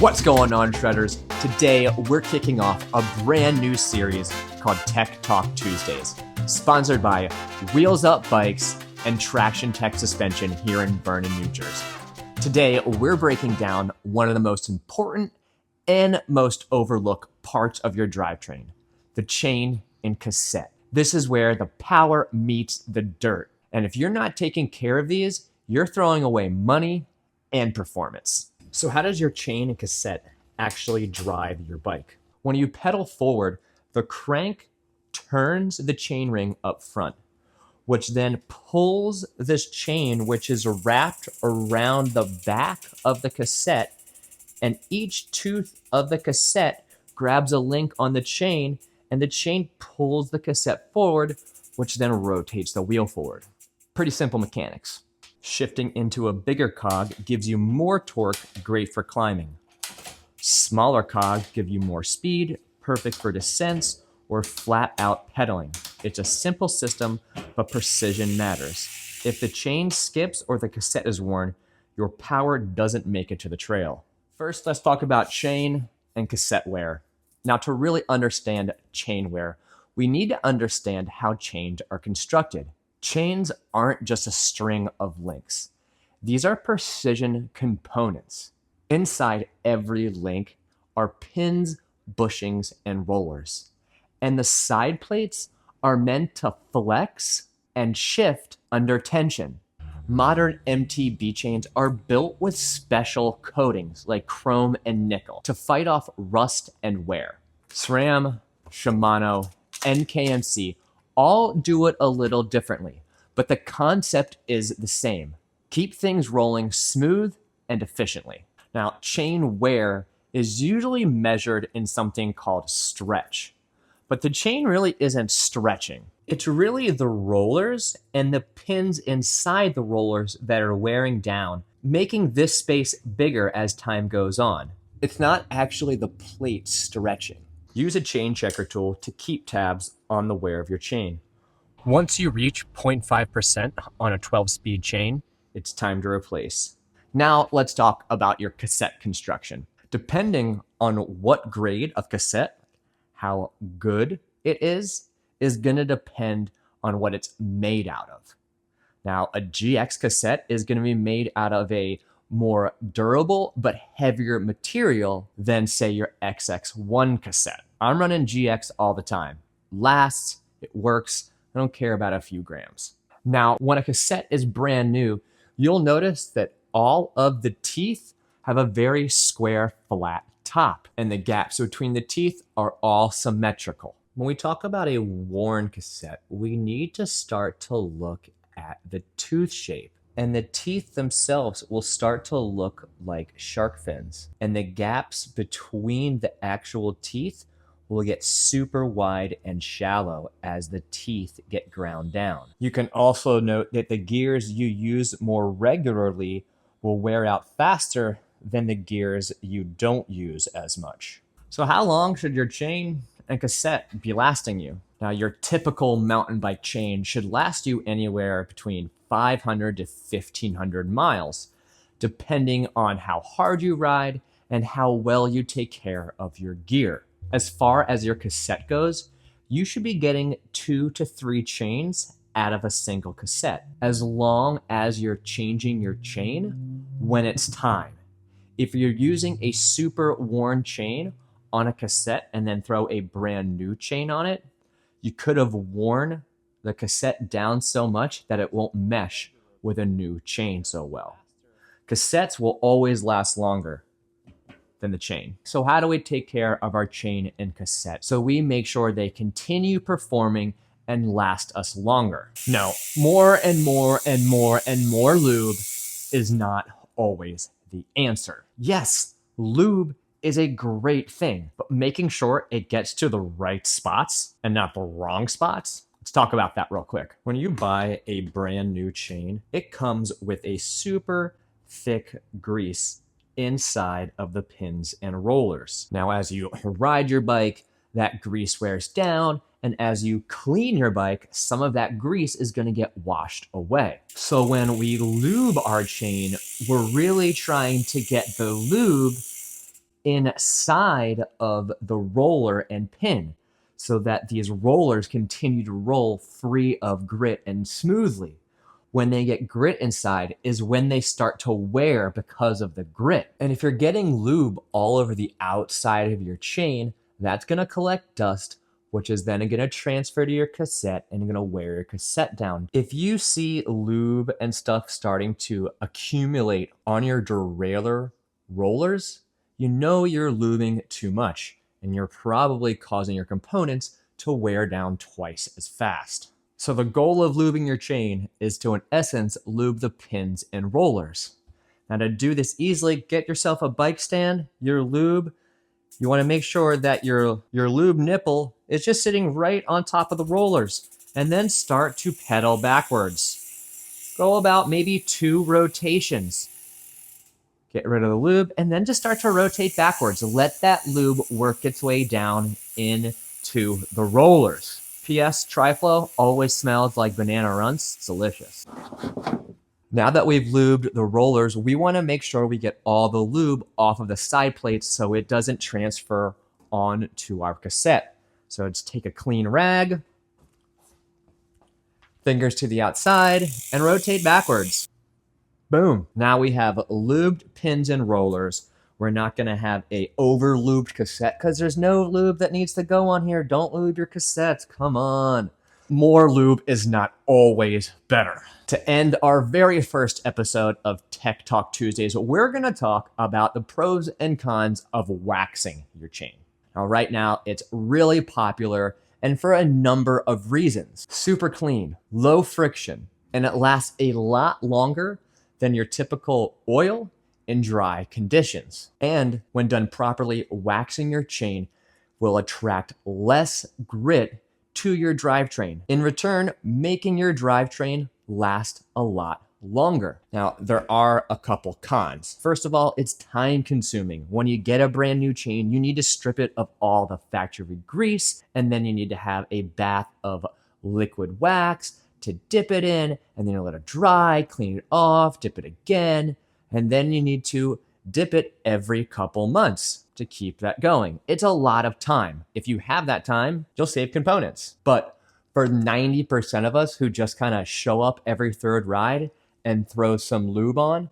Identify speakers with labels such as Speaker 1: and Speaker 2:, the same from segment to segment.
Speaker 1: What's going on, Shredders? Today, we're kicking off a brand new series called Tech Talk Tuesdays, sponsored by Wheels Up Bikes and Traction Tech Suspension here in Vernon, New Jersey. Today, we're breaking down one of the most important and most overlooked parts of your drivetrain, the chain and cassette. This is where the power meets the dirt. And if you're not taking care of these, you're throwing away money and performance. So how does your chain and cassette actually drive your bike? When you pedal forward, the crank turns the chain ring up front, which then pulls this chain, which is wrapped around the back of the cassette, and each tooth of the cassette grabs a link on the chain, and the chain pulls the cassette forward, which then rotates the wheel forward. Pretty simple mechanics. Shifting into a bigger cog gives you more torque, great for climbing. Smaller cogs give you more speed, perfect for descents or flat out pedaling. It's a simple system, but precision matters. If the chain skips or the cassette is worn, your power doesn't make it to the trail. First, let's talk about chain and cassette wear. Now, to really understand chain wear, we need to understand how chains are constructed. Chains aren't just a string of links. These are precision components. Inside every link are pins, bushings, and rollers. And the side plates are meant to flex and shift under tension. Modern MTB chains are built with special coatings like chrome and nickel to fight off rust and wear. SRAM, Shimano, and KMC all do it a little differently, but the concept is the same. Keep things rolling smooth and efficiently. Now, chain wear is usually measured in something called stretch, but the chain really isn't stretching. It's really the rollers and the pins inside the rollers that are wearing down, making this space bigger as time goes on. It's not actually the plate stretching. Use a chain checker tool to keep tabs on the wear of your chain. Once you reach 0.5% on a 12-speed chain, it's time to replace. Now let's talk about your cassette construction. Depending on what grade of cassette, how good it is going to depend on what it's made out of. Now, a GX cassette is going to be made out of a more durable but heavier material than, say, your XX1 cassette. I'm running GX all the time. Lasts, it works, I don't care about a few grams. Now, when a cassette is brand new, you'll notice that all of the teeth have a very square, flat top, and the gaps between the teeth are all symmetrical. When we talk about a worn cassette, we need to start to look at the tooth shape. And the teeth themselves will start to look like shark fins. And the gaps between the actual teeth will get super wide and shallow as the teeth get ground down. You can also note that the gears you use more regularly will wear out faster than the gears you don't use as much. So how long should your chain and cassette be lasting you? Now, your typical mountain bike chain should last you anywhere between 500 to 1,500 miles, depending on how hard you ride and how well you take care of your gear. As far as your cassette goes, you should be getting 2 to 3 chains out of a single cassette, as long as you're changing your chain when it's time. If you're using a super worn chain on a cassette and then throw a brand new chain on it, you could have worn the cassette down so much that it won't mesh with a new chain so well. Cassettes will always last longer than the chain. So how do we take care of our chain and cassette so we make sure they continue performing and last us longer? No, more and more and more and more lube is not always the answer. Yes, lube is a great thing, but making sure it gets to the right spots and not the wrong spots. Let's talk about that real quick. When you buy a brand new chain, it comes with a super thick grease inside of the pins and rollers. Now, as you ride your bike, that grease wears down, and as you clean your bike, some of that grease is going to get washed away. So when we lube our chain, we're really trying to get the lube inside of the roller and pin so that these rollers continue to roll free of grit and smoothly. When they get grit inside is when they start to wear because of the grit. And if you're getting lube all over the outside of your chain, that's gonna collect dust, which is then gonna transfer to your cassette and gonna wear your cassette down. If you see lube and stuff starting to accumulate on your derailleur rollers, you know you're lubing too much and you're probably causing your components to wear down twice as fast. So the goal of lubing your chain is to, in essence, lube the pins and rollers. Now to do this easily, get yourself a bike stand, your lube. You want to make sure that your lube nipple is just sitting right on top of the rollers, and then start to pedal backwards. Go about maybe 2 rotations. Get rid of the lube, and then just start to rotate backwards. Let that lube work its way down into the rollers. P.S. Tri-Flow always smells like banana runts. It's delicious. Now that we've lubed the rollers, we want to make sure we get all the lube off of the side plates so it doesn't transfer onto our cassette. So just take a clean rag, fingers to the outside, and rotate backwards. Boom. Now we have lubed pins and rollers. We're not going to have a over-lubed cassette because there's no lube that needs to go on here. Don't lube your cassettes. Come on. More lube is not always better. To end our very first episode of Tech Talk Tuesdays, we're going to talk about the pros and cons of waxing your chain. Now, right now, it's really popular and for a number of reasons. Super clean, low friction, and it lasts a lot longer than your typical oil in dry conditions. And when done properly, waxing your chain will attract less grit to your drivetrain, in return making your drivetrain last a lot longer. Now, there are a couple cons. First of all, it's time consuming. When you get a brand new chain, you need to strip it of all the factory grease, and then you need to have a bath of liquid wax to dip it in, and then you let it dry, clean it off, dip it again, and then you need to dip it every couple months to keep that going. It's a lot of time. If you have that time, you'll save components. But for 90% of us who just kind of show up every third ride and throw some lube on,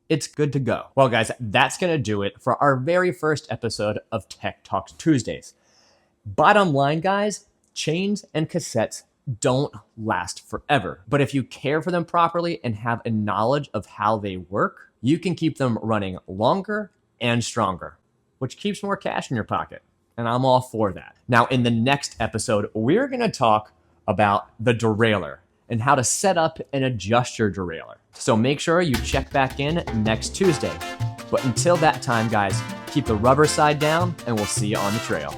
Speaker 1: it's good to go. Well, guys, that's going to do it for our very first episode of Tech Talk Tuesdays. Bottom line, guys, chains and cassettes don't last forever. But if you care for them properly and have a knowledge of how they work, you can keep them running longer and stronger, which keeps more cash in your pocket. And I'm all for that. Now, in the next episode, we're going to talk about the derailleur and how to set up and adjust your derailleur. So make sure you check back in next Tuesday. But until that time, guys, keep the rubber side down and we'll see you on the trail.